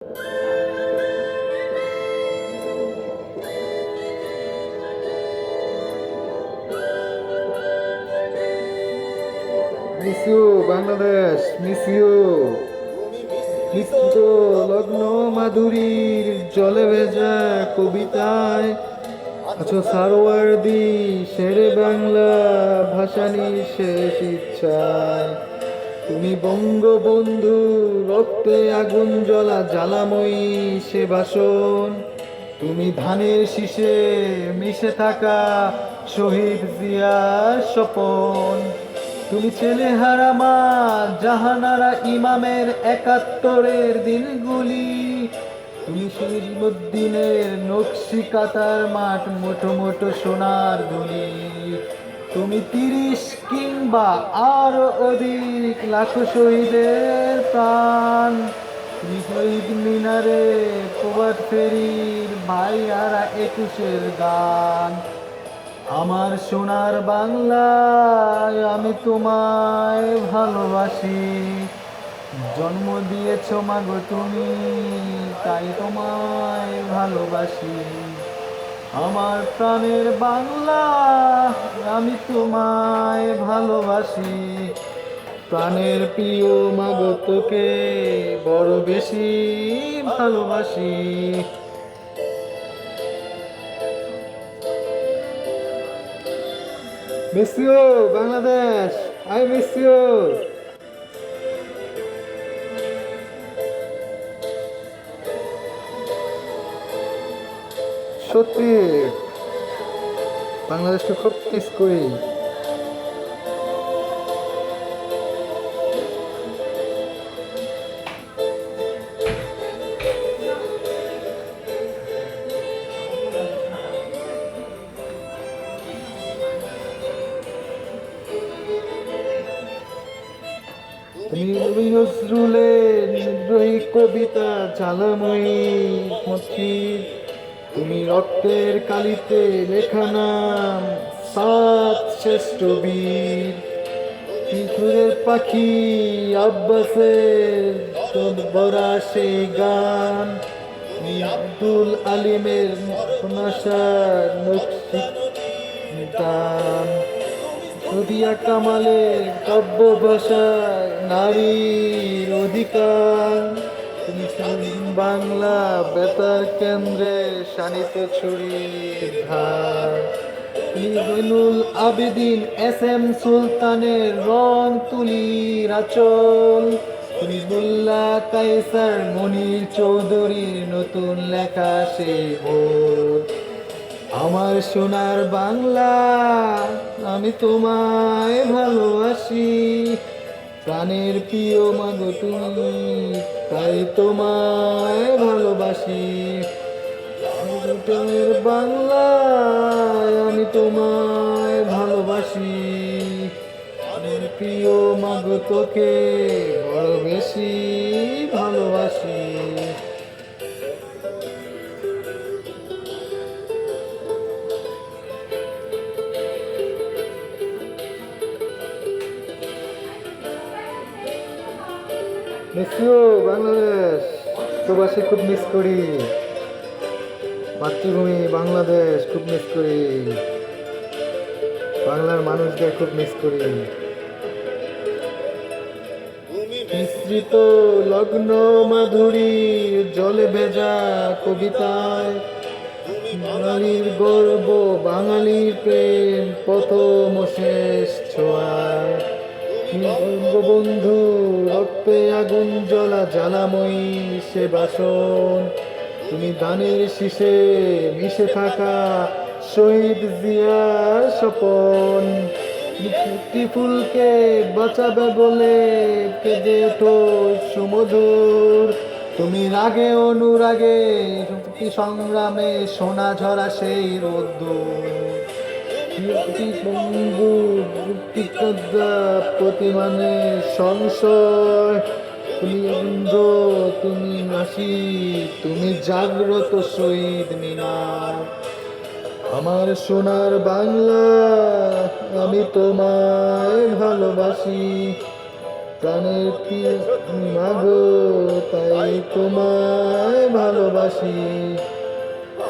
Miss you Bangladesh, miss you. নিত্য লগ্ন মাধুরীর জলে ভেজা কবিতায় আছো সারোয়ার্দি শেরে বাংলা ভাসানি শেষ ইচ্ছায়। তুমি বঙ্গবন্ধু রক্তে আগুন জ্বলা জ্বালাময়ী সে বাসন। তুমি ধানের শীষে মিশে থাকা শহীদ জিয়ার স্বপন। তুমি ছেলে হারামা জাহানারা ইমামের ৭১-এর দিনগুলি। তুমি সিরাজউদ্দিনের নকশি কাতার মাঠ মোটো মোটো সোনার ধুলি। তুমি ৩০ কিংবা আরো অধিক লাখো শহীদের প্রাণ। তুমি শহীদ মিনারে প্রভাত ফেরির ভাইয়ারা ২১-এর গান। আমার সোনার বাংলায় আমি তোমায় ভালোবাসি। জন্ম দিয়েছ মাগো তুমি, তাই তোমায় ভালোবাসি। আমার প্রাণের বাংলা আমি তোমায় ভালোবাসি। প্রাণের প্রিয় মাগো তোকে বড় বেশি ভালোবাসি। Miss you Bangladesh, I miss you. সত্যি বাংলাদেশকে খুব মিস করি। তুমি রবি নজরুলের নির্দয়ী কবিতা জ্বালাময়ী মসজিদ। তুমি রক্তের কালিতে লেখা নাম সাত শ্রেষ্ঠ বীর। কিশোরের পাখি আব্বাসের ভরা সেই গান। তুমি আব্দুল আলিমের নকশার নকশি গান। নদিয়া কামালের কাব্য ভাষায় নারীর অধিকার। তুমি বাংলা বেতার কেন্দ্রে শানিত ছড়ির ধার। তুমি জৈনুল আবেদিন SM সুলতানের রং তুলির আঁচল। তুমি মোল্লা কায়সার মনির চৌধুরীর নতুন লেখা সেই বোধ। আমার সোনার বাংলা আমি তোমায় ভালোবাসি। প্রাণের প্রিয় মাগো তুমি, তাই তোমায় ভালোবাসি। প্রাণের বাংলায় আমি তোমায় ভালোবাসি। প্রাণের প্রিয় মাগো তোকে বড় বেশি ভালোবাসি। মিস ইউ বাংলাদেশ, প্রবাসী খুব মিস করি। মাতৃভূমি বাংলাদেশ খুব মিস করি। বাংলার মানুষদের খুব মিস করি। মিশ্রিত লগ্ন মাধুরী জলে ভেজা কবিতায় বাঙালির গর্ব বাঙালির প্রেম প্রথম শেষ ছোঁয়ায়। বঙ্গবন্ধু রক্তে আগুন জ্বলা জ্বালাময়ী সে বাসন। তুমি ধানের শীষে মিশে থাকা শহীদ জিয়ার স্বপন। একটি ফুলকে বাঁচাবে বলে কেঁদে ওঠো সুমধুর। তুমি রাগে অনুরাগে সংগ্রামে সোনা ঝরা সেই রোদ্দুর। বঙ্গু প্রতিমানে সংশয়। তুমি অন্ধ, তুমি নাসি, তুমি জাগ্রত শহীদ মিনার। আমার সোনার বাংলা আমি তোমায় ভালোবাসি। প্রাণের মাগো, তাই তোমায় ভালোবাসি।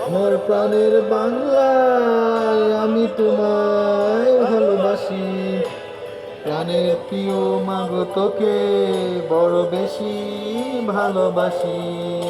আমার প্রাণের বাংলায় আমি তোমায় ভালোবাসি। প্রাণের প্রিয় মাগো, তোকে বড় বেশি ভালোবাসি।